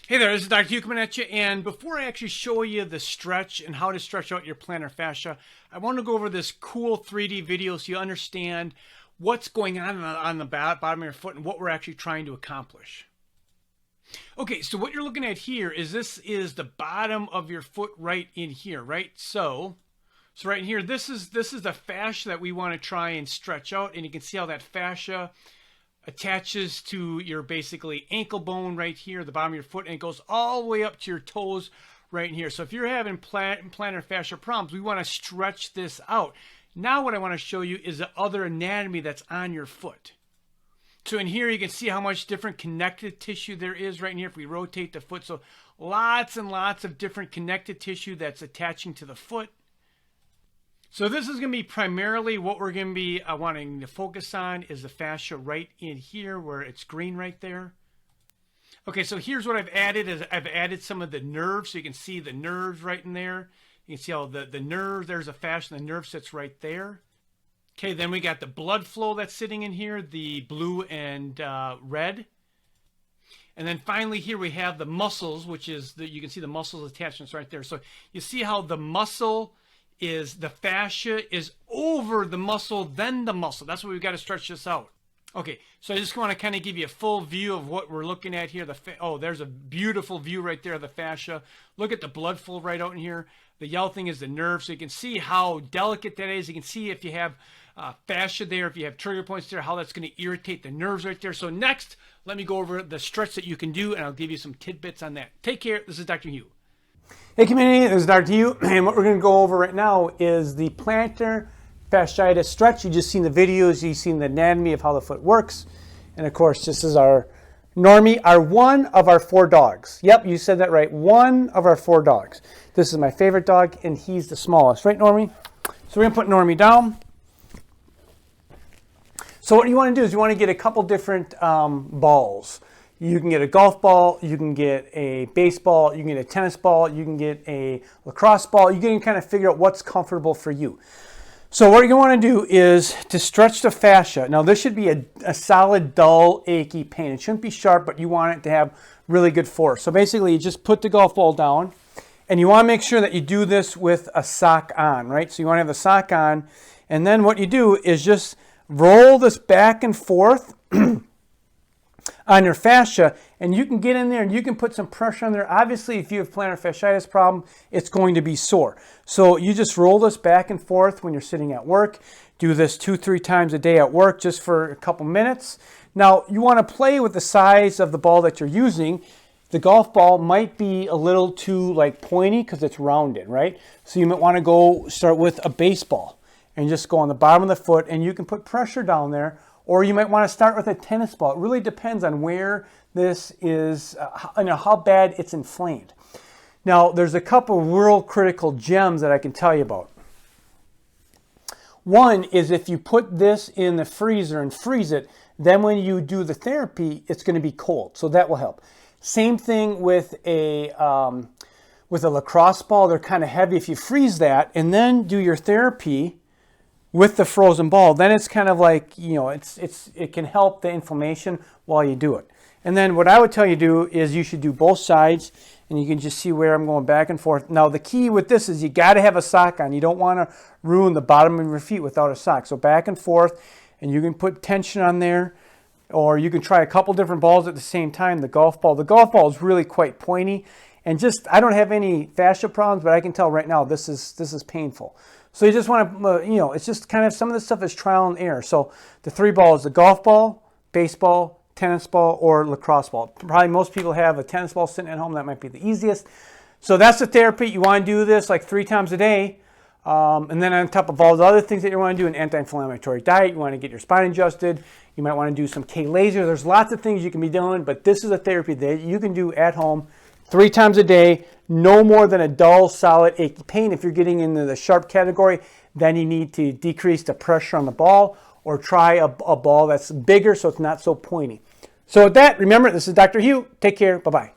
Hey there, this is Dr. 𝗙𝗀𝗰𝗵, and before I actually show you the stretch and how to stretch out your plantar fascia, I want to go over this cool 3D video so you understand what's going on the bottom of your foot and what we're actually trying to accomplish. Okay, so what you're looking at here is this is the bottom of your foot right in here, right? So right in here, this is the fascia that we want to try and stretch out, and you can see how that fascia attaches to your basically ankle bone right here, the bottom of your foot, and it goes all the way up to your toes right in here. So if you're having plantar fascia problems, we want to stretch this out. Now what I want to show you is the other anatomy that's on your foot. So in here you can see how much different connective tissue there is right in here if we rotate the foot. So lots and lots of different connective tissue that's attaching to the foot. So this is going to be primarily what we're going to be wanting to focus on is the fascia right in here where it's green right there. Okay, so here's what I've added is I've added some of the nerves, so you can see the nerves right in there. You can see how the nerve, there's a fascia, the nerve sits right there. Okay, then we got the blood flow that's sitting in here, the blue and red. And then finally here we have the muscles, which is, you can see the muscles attachments right there. So you see how the muscle is, the fascia is over the muscle, then the muscle. That's why we've got to stretch this out. Okay, so I just want to kind of give you a full view of what we're looking at here. Oh, there's a beautiful view right there of the fascia. Look at the blood flow right out in here. The yellow thing is the nerve, so you can see how delicate that is. You can see if you have fascia there, if you have trigger points there, how that's going to irritate the nerves right there. So next, let me go over the stretch that you can do, and I'll give you some tidbits on that. Take care. This is Dr. Hugh. Hey community, this is Dr. Hugh, and what we're going to go over right now is the plantar fasciitis stretch. You just seen the videos, you've seen the anatomy of how the foot works, and of course this is our Normie, one of our 4 dogs. Yep, you said that right, one of our 4 dogs. This is my favorite dog, and he's the smallest, right Normie? So we're going to put Normie down. So what you want to do is you want to get a couple different balls. You can get a golf ball, you can get a baseball, you can get a tennis ball, you can get a lacrosse ball. You can kind of figure out what's comfortable for you. So what you're going to want to do is to stretch the fascia. Now this should be a solid, dull, achy pain. It shouldn't be sharp, but you want it to have really good force. So basically you just put the golf ball down, and you want to make sure that you do this with a sock on, right? So you want to have the sock on, and then what you do is just roll this back and forth on your fascia, and you can get in there and you can put some pressure on there. Obviously, if you have plantar fasciitis problem, it's going to be sore. So you just roll this back and forth when you're sitting at work. Do this 2-3 times a day at work just for a couple minutes. Now, you want to play with the size of the ball that you're using. The golf ball might be a little too pointy because it's rounded, right? So you might want to go start with a baseball and just go on the bottom of the foot, and you can put pressure down there. Or you might want to start with a tennis ball. It really depends on where this is, how bad it's inflamed. Now, there's a couple world critical gems that I can tell you about. One is if you put this in the freezer and freeze it, then when you do the therapy, it's going to be cold. So that will help. Same thing with a lacrosse ball. They're kind of heavy. If you freeze that and then do your therapy with the frozen ball, then it's kind of it can help the inflammation while you do it. And then what I would tell you to do is you should do both sides, and you can just see where I'm going back and forth. Now the key with this is you got to have a sock on. You don't want to ruin the bottom of your feet without a sock. So back and forth, and you can put tension on there, or you can try a couple different balls at the same time. The golf ball is really quite pointy, and I don't have any fascia problems, but I can tell right now this is painful. So you just want to, it's just kind of, some of this stuff is trial and error. So the 3 balls, the golf ball, baseball, tennis ball, or lacrosse ball. Probably most people have a tennis ball sitting at home. That might be the easiest. So that's the therapy. You want to do this 3 times a day. And then on top of all the other things that you want to do, an anti-inflammatory diet, you want to get your spine adjusted. You might want to do some K laser. There's lots of things you can be doing, but this is a therapy that you can do at home 3 times a day, no more than a dull, solid, achy pain. If you're getting into the sharp category, then you need to decrease the pressure on the ball or try a ball that's bigger so it's not so pointy. So with that, remember, this is Dr. Hugh. Take care. Bye-bye.